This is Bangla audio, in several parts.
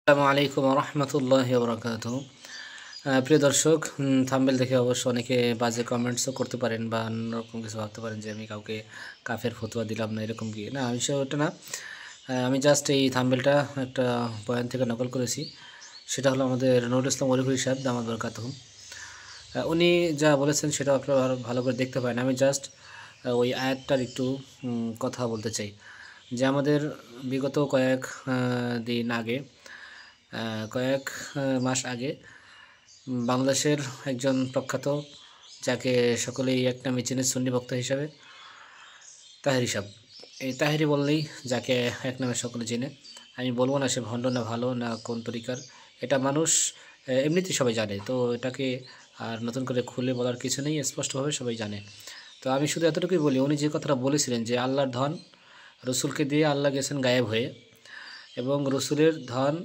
আসসালামু আলাইকুম রহমতুল্লাহ বরকাত। প্রিয় দর্শক, থাম্বনেল দেখে অবশ্য অনেকে বাজে কমেন্টসও করতে পারেন বা অন্যরকম কিছু ভাবতে পারেন যে আমি কাউকে কাফের ফতোয়া দিলাম না, এরকম কি না। আমি ওটা না, আমি জাস্ট এই থাম্বনেলটা একটা বয়ান থেকে নকল করেছি। সেটা হলো আমাদের নুরুল ইসলাম ওলিপুরি সাহেব দামাত বরকাতুহু, উনি যা বলেছেন সেটা আপনারা ভালো করে দেখতে পারেন। আমি জাস্ট ওই আয়াতটার একটু কথা বলতে চাই যে আমাদের বিগত দিন আগে, কয়েক মাস আগে বাংলাদেশের একজন প্রখ্যাত, যাকে সকলেই এক নামে চেনে সুন্নি বক্তা হিসাবে, তাহেরি সাহেব। এই তাহেরি বললেই যাকে এক নামে সকলে চেনে। আমি বলবো না সে ভণ্ড না ভালো না কোন তরিকার, এটা মানুষ এমনিতেই সবাই জানে। তো এটাকে আর নতুন করে খুলে বলার কিছু নেই, স্পষ্টভাবে সবাই জানে। তো আমি শুধু এতটুকুই বলি, উনি যে কথাটা বলেছিলেন যে আল্লাহর ধন রসুলকে দিয়ে আল্লাহ গেছেন গায়েব হয়ে, এবং রসুলের ধন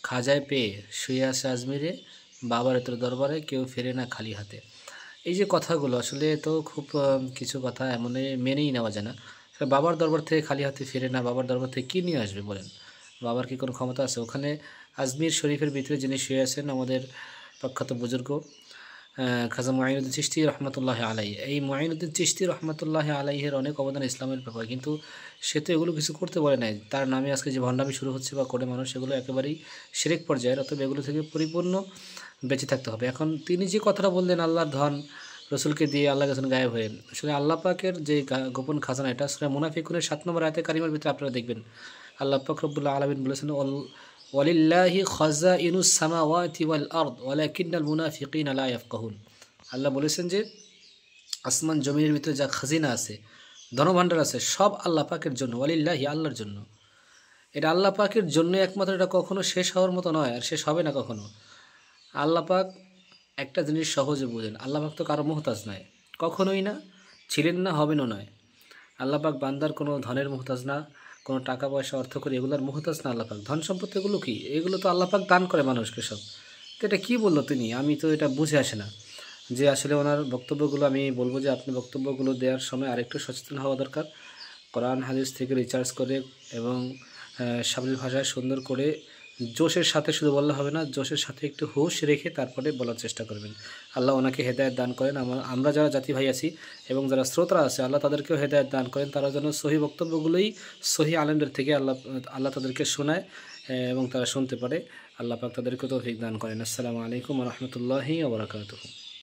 খাজায় পেয়ে শুয়ে আছে আজমিরে, বাবার এত দরবারে কেউ ফেরে না খালি হাতে। এই যে কথাগুলো আসলে তো খুব কিছু কথা এমনই মেনেই নেওয়া যায় না। বাবার দরবার থেকে খালি হাতে ফেরে না, বাবার দরবার থেকে কী নিয়ে আসবে বলেন? বাবার কি কোনো ক্ষমতা আছে? ওখানে আজমির শরীফের ভিতরে যিনি শুয়ে আছেন আমাদের প্রখ্যাত বুজুর্গ খাজা মুঈনুদ্দিন চিশতি রহমতুল্লাহ আলাই। এই মুঈনুদ্দিন চিশতি রহমতুল্লাহ আলাইহের অনেক অবদান ইসলামের ব্যাপারে, কিন্তু সে তো এগুলো কিছু করতে পারে নাই। তার নামে আজকে যে ভণ্ডামি শুরু হচ্ছে বা করে মানুষ, সেগুলো একেবারেই শিরক পর্যায়ের। অতএব এগুলো থেকে পরিপূর্ণ বেঁচে থাকতে হবে। এখন তিনি যে কথাটা বললেন আল্লাহর ধন রসুলকে দিয়ে আল্লাহ গেছেন গায়েব হয়ে, আসলে আল্লাহ পাকের যে গোপন খাজানা, এটা সূরা মুনাফিকুনের 7 নম্বর আয়াতে কারিমার ভিতরে আপনারা দেখবেন আল্লাহ পাক রব্বুল আলামিন বলেছেন, ওয়ালিল্লাহি খাযাইনুস সামাওয়াতি ওয়াল আরদ ওয়ালাকিন্নাল মুনাফিকিনা লা ইয়াফকাহুন। আল্লাহ বলেছেন যে আসমান জমিনের ভিতরে যা খাজিনা আছে, ধনভাণ্ডার আছে, সব আল্লাহ পাকের জন্য। ওয়ালিল্লাহি, আল্লাহর জন্য। এটা আল্লাহ পাকের জন্য একমাত্র, এটা কখনো শেষ হওয়ার মতো নয়, আর শেষ হবে না কখনো। আল্লাহ পাক একটা জিনিস সহজে বোঝেন, আল্লাহ পাক তো কারো মুহতাজ নয়, কখনোই না, ছিলেন না, হবেনও নয়। আল্লাহ পাক বান্দার কোনো ধনের মুহতাজ না, কোনো টাকা পয়সা অর্থ করে এগুলোর মুহতাজ না। আল্লাহ পাক ধন সম্পদ এগুলো কি, এগুলো তো আল্লাহ পাক দান করে মানুষকে সব। তো এটা কী বললো তিনি, আমি তো এটা বুঝে আসে না যে আসলে ওনার বক্তব্যগুলো। আমি বলবো যে আপনি বক্তব্যগুলো দেওয়ার সময় আরেকটু সচেতন হওয়া দরকার। কোরআন হাদিস থেকে রিচার্জ করে এবং সাবলীল ভাষায় সুন্দর করে, জোশের সাথে শুধু বললে হবে না, জোশের সাথে একটু হুঁশ রেখে তারপরে বলার চেষ্টা করবেন। আল্লাহ ওনাকে হেদায়েত দান করেন। আমরা যারা জাতি ভাই আছি এবং যারা শ্রোতা আছে, আল্লাহ তাদেরকেও হেদায়েত দান করেন। তারা যেন সহি বক্তব্যগুলোই সহি আলেমদের থেকে আল্লাহ তাদেরকে শোনায় এবং তারা শুনতে পারে। আল্লাহ পাক তাদেরকেও তৌফিক দান করেন। আসসালামু আলাইকুম ওয়া রাহমাতুল্লাহি ওয়া বারাকাতুহু।